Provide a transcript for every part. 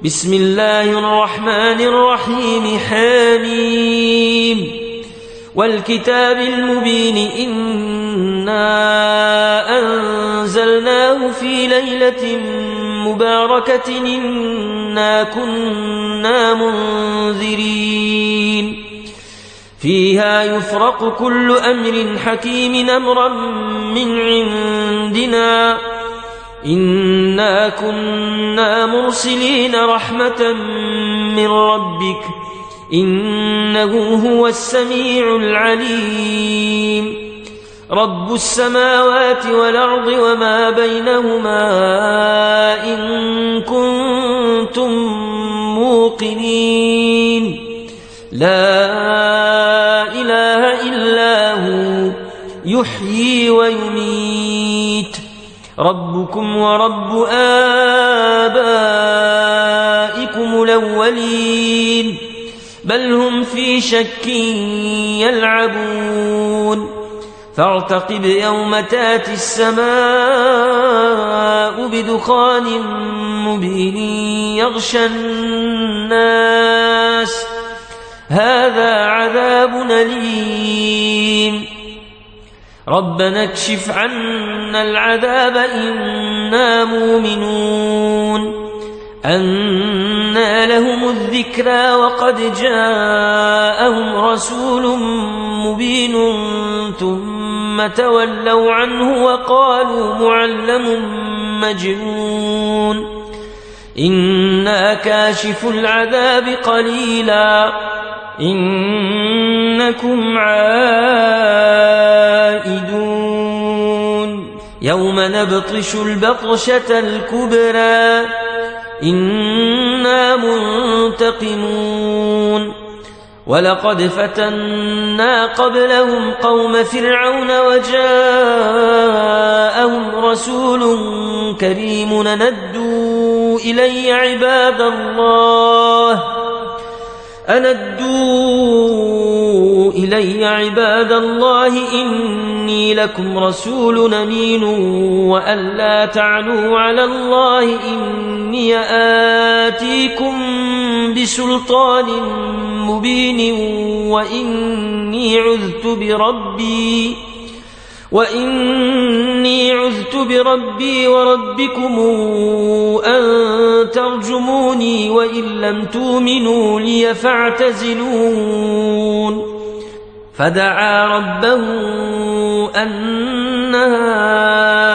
بسم الله الرحمن الرحيم حميم والكتاب المبين إنا أنزلناه في ليلة مباركة إنا كنا منذرين فيها يفرق كل أمر حكيم أمرا من عندنا إنا كنا مرسلين رحمة من ربك إنه هو السميع العليم رب السماوات والأرض وما بينهما إن كنتم موقنين لا إله إلا هو يحيي ويميت ربكم ورب آبائكم الأولين بل هم في شك يلعبون فارتقب يوم تاتي السماء بدخان مبين يغشى الناس هذا عذاب أليم ربنا اكشف عنا العذاب إنا مؤمنون أنى لهم الذكرى وقد جاءهم رسول مبين ثم تولوا عنه وقالوا معلم مجنون إنا كاشف العذاب قليلا إنكم عائدون يوم نبطش البطشة الكبرى إنا منتقمون ولقد فتنا قبلهم قوم فرعون وجاءهم رسول كريم أندوا إلي عباد الله إني لكم رسول أمين وأن لا تعلوا على الله إني آتيكم بسلطان مبين وإني عذت بربي وربكم أن ترجموني وإن لم تؤمنوا لي فاعتزلون فدعا ربه أن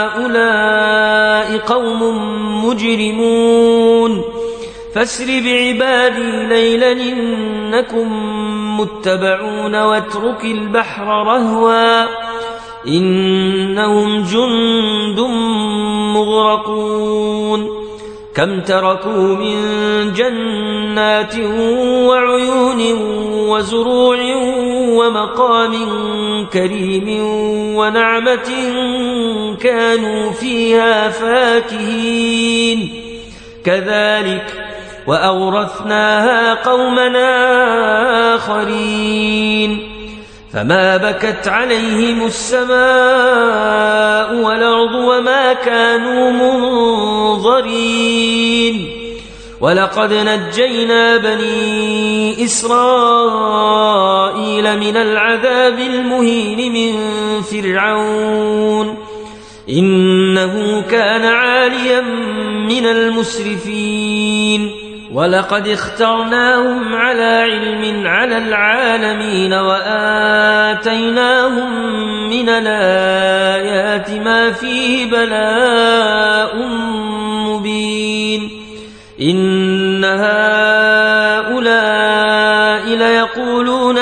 هؤلاء قوم مجرمون فاسر بعبادي ليلا إنكم متبعون واترك البحر رهوا إنهم جند مغرقون كم تركوا من جنات وعيون وزروع ومقام كريم ونعمة كانوا فيها فاكهين كذلك وأورثناها قومنا آخرين فما بكت عليهم السماء والأرض وما كانوا منظرين ولقد نجينا بني إسرائيل من العذاب المهين من فرعون إنه كان عاليا من المسرفين ولقد اخترناهم على علم على العالمين وآتيناهم من الآيات ما فيه بلاء مبين إن هؤلاء ليقولون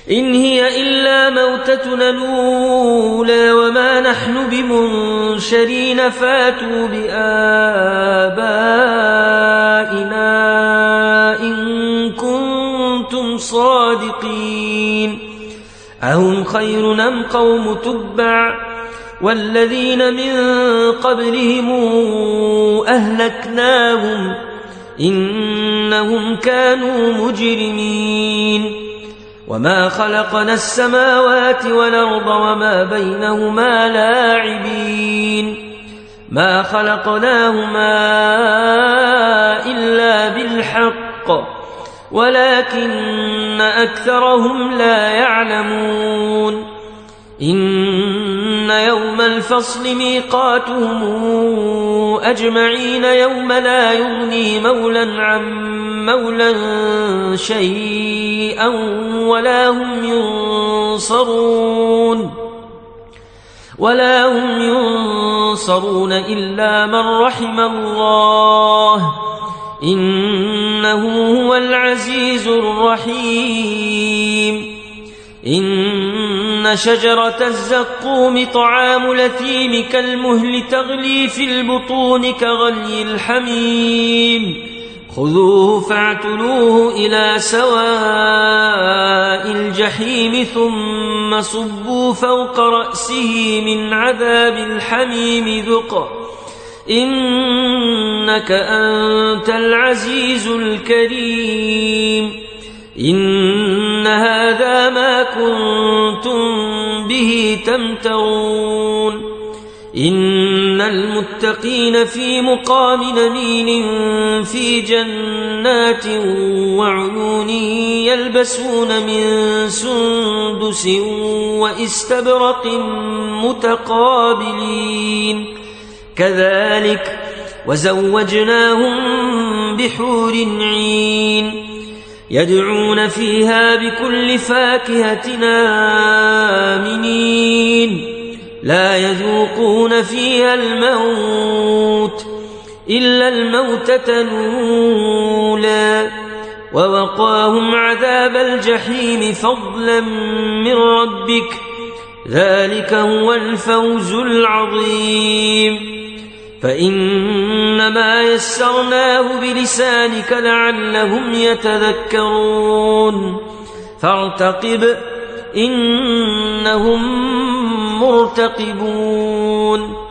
إن هي إلا موتتنا الأولى وما نحن بمنشرين فاتوا بآبائنا إن كنتم صادقين أهم خير أم قوم تبع والذين من قبلهم أهلكناهم إنهم كانوا مجرمين وما خلقنا السماوات والأرض وما بينهما لاعبين ما خلقناهما إلا بالحق ولكن أكثرهم لا يعلمون إن يوم الفصل ميقاتهم أجمعين يوم لا يغني مولا عن مولا شيئا ولا هم ينصرون إلا من رحم الله إنه هو العزيز الرحيم إن شجرة الزقوم طعام الأثيم كالمهل تغلي في البطون كغلي الحميم خذوه فاعتلوه إلى سواء الجحيم ثم صبوا فوق رأسه من عذاب الحميم ذق إنك أنت العزيز الكريم إن هذا ما كنتم به تمترون إن المتقين في مقام أمين في جنات وعيون يلبسون من سندس واستبرق متقابلين كذلك وزوجناهم بحور عين يدعون فيها بكل فاكهة آمنين لا يذوقون فيها الموت إلا الموتة الأولى ووقاهم عذاب الجحيم فضلا من ربك ذلك هو الفوز العظيم فإنما يسرناه بلسانك لعلهم يتذكرون فارتقب إنهم مرتقبون